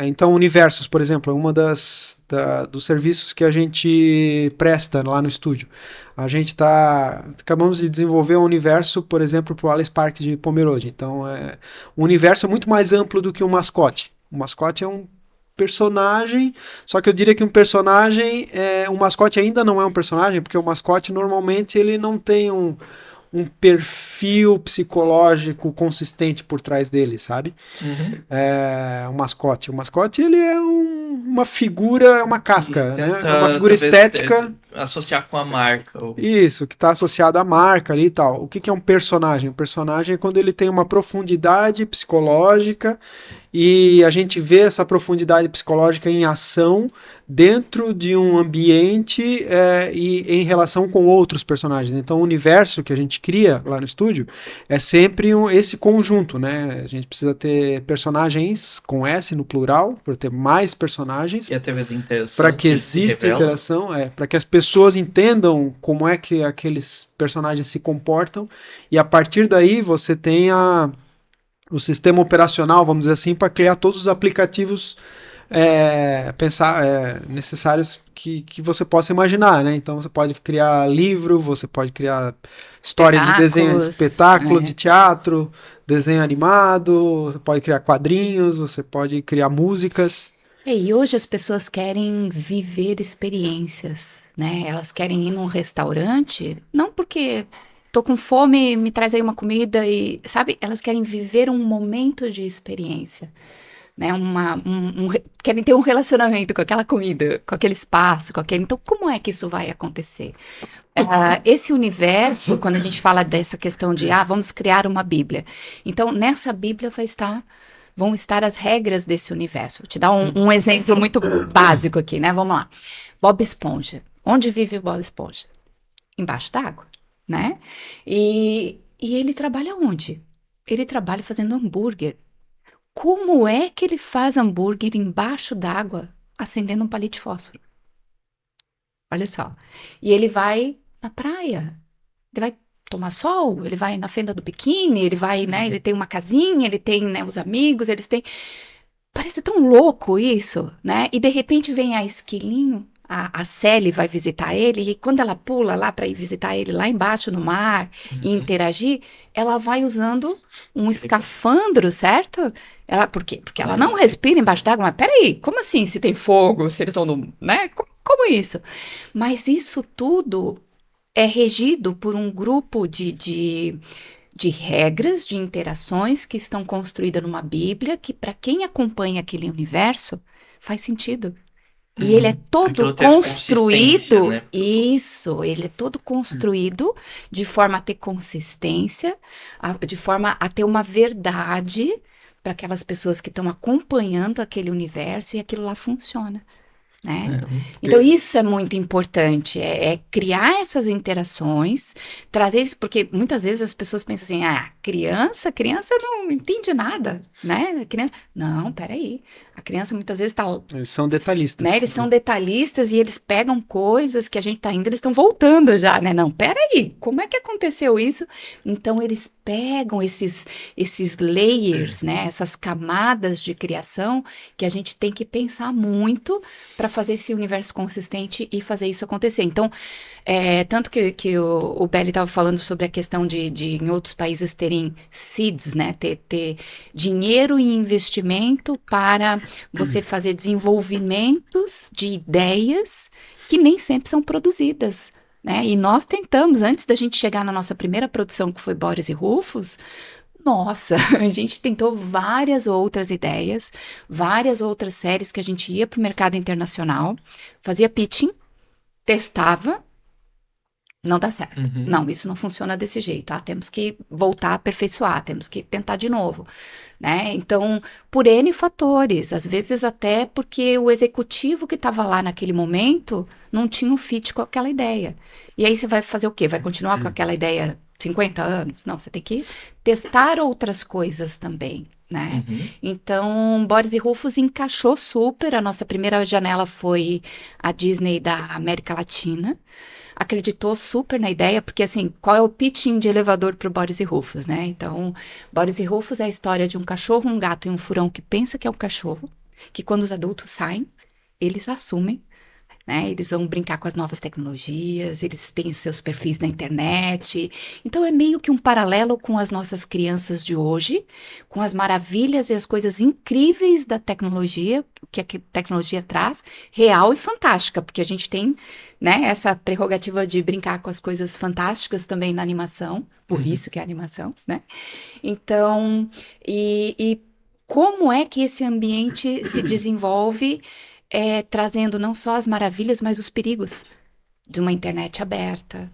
Então, Universos, por exemplo, é uma dos serviços que a gente presta lá no estúdio. Acabamos de desenvolver um universo, por exemplo, para o Alice Park de Pomerode. Então, o universo é muito mais amplo do que um mascote. O mascote é um personagem, só que eu diria que um mascote ainda não é um personagem, porque o mascote normalmente ele não tem um perfil psicológico consistente por trás dele, sabe? Uhum. O mascote. O mascote, ele é uma figura, uma E casca, né? É uma tenta, figura talvez, estética, associar com a marca. Ou... isso, que está associado à marca ali e tal. O que, que é um personagem? Um personagem é quando ele tem uma profundidade psicológica e a gente vê essa profundidade psicológica em ação dentro de um ambiente e em relação com outros personagens. Então, o universo que a gente cria lá no estúdio é sempre esse conjunto, né? A gente precisa ter personagens com S no plural, para ter mais personagens, E a TV de para interação que que se exista revela. interação, para que as pessoas entendam como é que aqueles personagens se comportam, e a partir daí você tenha o sistema operacional, vamos dizer assim, para criar todos os aplicativos necessários que você possa imaginar, né? Então você pode criar livro, você pode criar história de desenho, Espetáculos, espetáculo de né? teatro, desenho animado, você pode criar quadrinhos, você pode criar músicas. E hoje as pessoas querem viver experiências, né? Elas querem ir num restaurante, não porque tô com fome, me traz aí uma comida e, sabe? Elas querem viver um momento de experiência, né? Querem ter um relacionamento com aquela comida, com aquele espaço, com aquele. Então, como é que isso vai acontecer? Esse universo, quando a gente fala dessa questão de, vamos criar uma Bíblia. Então, nessa Bíblia vão estar as regras desse universo. Vou te dar um exemplo muito básico aqui, né? Vamos lá. Bob Esponja. Onde vive o Bob Esponja? Embaixo d'água, né? E ele trabalha onde? Ele trabalha fazendo hambúrguer. Como é que ele faz hambúrguer embaixo d'água, acendendo um palito de fósforo? Olha só. E ele vai na praia. Ele vai tomar sol, ele vai na fenda do biquíni, ele vai, né? Ele tem uma casinha, ele tem, né, os amigos, eles têm. Parece tão louco isso, né? E de repente vem a Esquilinho, a Sally vai visitar ele, e quando ela pula lá para ir visitar ele lá embaixo no mar e Uhum. interagir, ela vai usando um escafandro, certo? Por quê? Porque ela não respira embaixo d'água. Mas peraí, como assim? Se tem fogo, se eles estão no. Né? Como isso? Mas isso tudo é regido por um grupo de regras, de interações que estão construídas numa Bíblia, que para quem acompanha aquele universo faz sentido. E ele é Uhum. todo Aquilo tem essa consistência, construído, né? isso, ele é todo construído de forma a ter consistência, de forma a ter uma verdade para aquelas pessoas que estão acompanhando aquele universo e aquilo lá funciona, né? Então, isso é muito importante, é criar essas interações, trazer isso, porque muitas vezes as pessoas pensam assim, criança não entende nada, né? Não, peraí, a criança muitas vezes está, Eles são né? detalhistas. Eles são detalhistas e eles pegam coisas que a gente tá indo, eles estão voltando já, né? Não, peraí, como é que aconteceu isso? Então, eles pegam esses layers, né? Essas camadas de criação que a gente tem que pensar muito para fazer esse universo consistente e fazer isso acontecer. Então, tanto que o Belly estava falando sobre a questão de em outros países terem seeds, né? Ter dinheiro e investimento para você fazer desenvolvimentos de ideias que nem sempre são produzidas. Né? E nós tentamos, antes da gente chegar na nossa primeira produção, que foi Boris e Rufus, nossa, a gente tentou várias outras ideias, várias outras séries que a gente ia para o mercado internacional, fazia pitching, testava, não dá certo. Uhum. Não, isso não funciona desse jeito. Temos que voltar a aperfeiçoar, temos que tentar de novo, né? Então, por N fatores, às vezes até porque o executivo que estava lá naquele momento não tinha um fit com aquela ideia. E aí você vai fazer o quê? Vai continuar com aquela ideia 50 anos? Não, você tem que testar outras coisas também, né? Uhum. Então, Boris e Rufus encaixou super. A nossa primeira janela foi a Disney da América Latina. Acreditou super na ideia, porque assim, qual é o pitching de elevador para o Boris e Rufus, né? Então, Boris e Rufus é a história de um cachorro, um gato e um furão que pensa que é um cachorro, que quando os adultos saem, eles assumem, né? Eles vão brincar com as novas tecnologias, eles têm os seus perfis na internet. Então é meio que um paralelo com as nossas crianças de hoje, com as maravilhas e as coisas incríveis da tecnologia, que a tecnologia traz, real e fantástica, porque a gente tem, né, essa prerrogativa de brincar com as coisas fantásticas também na animação, por isso que é animação, né? Então, e como é que esse ambiente se desenvolve, trazendo não só as maravilhas, mas os perigos de uma internet aberta,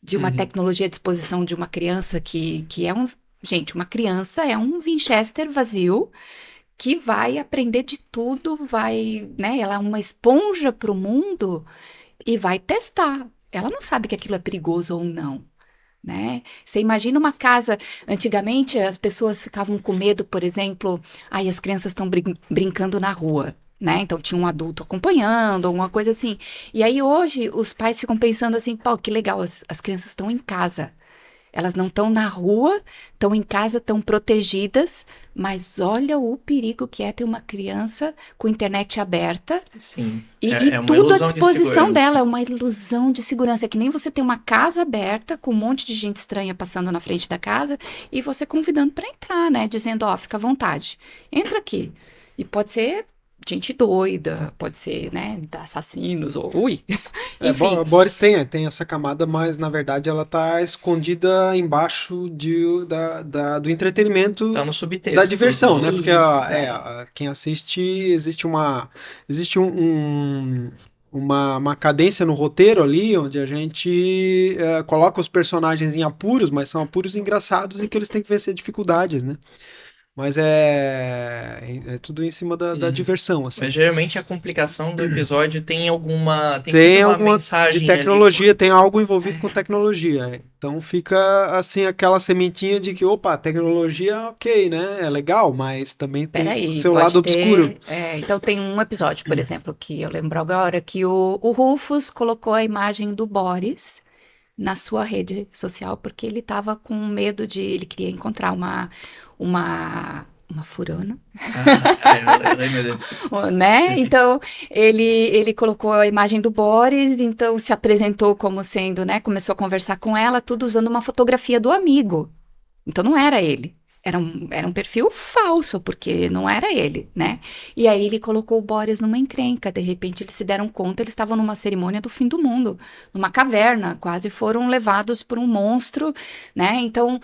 de uma tecnologia à disposição de uma criança que é um. Gente, uma criança é um Winchester vazio que vai aprender de tudo, vai, né? Ela é uma esponja para o mundo e vai testar. Ela não sabe que aquilo é perigoso ou não. Né? Você imagina uma casa, antigamente as pessoas ficavam com medo, por exemplo, aí as crianças estão brincando na rua, né? Então tinha um adulto acompanhando, alguma coisa assim. E aí hoje os pais ficam pensando assim, pô, que legal, as crianças estão em casa. Elas não estão na rua, estão em casa, estão protegidas, mas olha o perigo que é ter uma criança com internet aberta. Sim. E É uma tudo à ilusão de disposição dela, segurança. é uma ilusão de segurança. É que nem você ter uma casa aberta com um monte de gente estranha passando na frente da casa e você convidando para entrar, né? Dizendo, ó, fica à vontade, entra aqui. E pode ser gente doida, pode ser, né, assassinos, ou ui, enfim. Boris tem essa camada, mas na verdade ela tá escondida embaixo do entretenimento, Tá no da subtexto diversão, né? Porque Isso, quem assiste, existe uma cadência no roteiro ali, onde a gente coloca os personagens em apuros, mas são apuros engraçados e que eles têm que vencer dificuldades, né? Mas é tudo em cima da Uhum. diversão, Mas assim. geralmente a complicação do episódio tem alguma. Tem sempre Tem uma alguma de mensagem ali tecnologia, por. tem algo envolvido com tecnologia. Então fica assim aquela sementinha de que, opa, tecnologia, ok, né? É legal, mas também tem o peraí, seu lado pode obscuro. ter. Então, tem um episódio, por exemplo, que eu lembro agora, que o Rufus colocou a imagem do Boris na sua rede social, porque ele estava com medo de. Ele queria encontrar uma furana, Eu lembro desse. né? Então, ele colocou a imagem do Boris, então se apresentou como sendo, né? Começou a conversar com ela, tudo usando uma fotografia do amigo. Então não era ele. Era um perfil falso, porque não era ele, né? E aí ele colocou o Boris numa encrenca. De repente eles se deram conta, eles estavam numa cerimônia do fim do mundo, numa caverna, quase foram levados por um monstro, né? Então,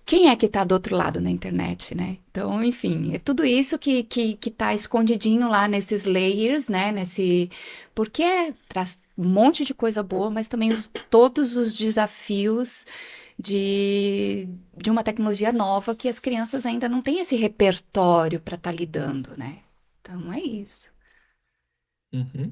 quem é que tá do outro lado na internet, né? Então, enfim, é tudo isso que tá escondidinho lá nesses layers, né? Porque traz um monte de coisa boa, mas também todos os desafios de uma tecnologia nova que as crianças ainda não têm esse repertório para estar lidando, né? Então é isso. Uhum.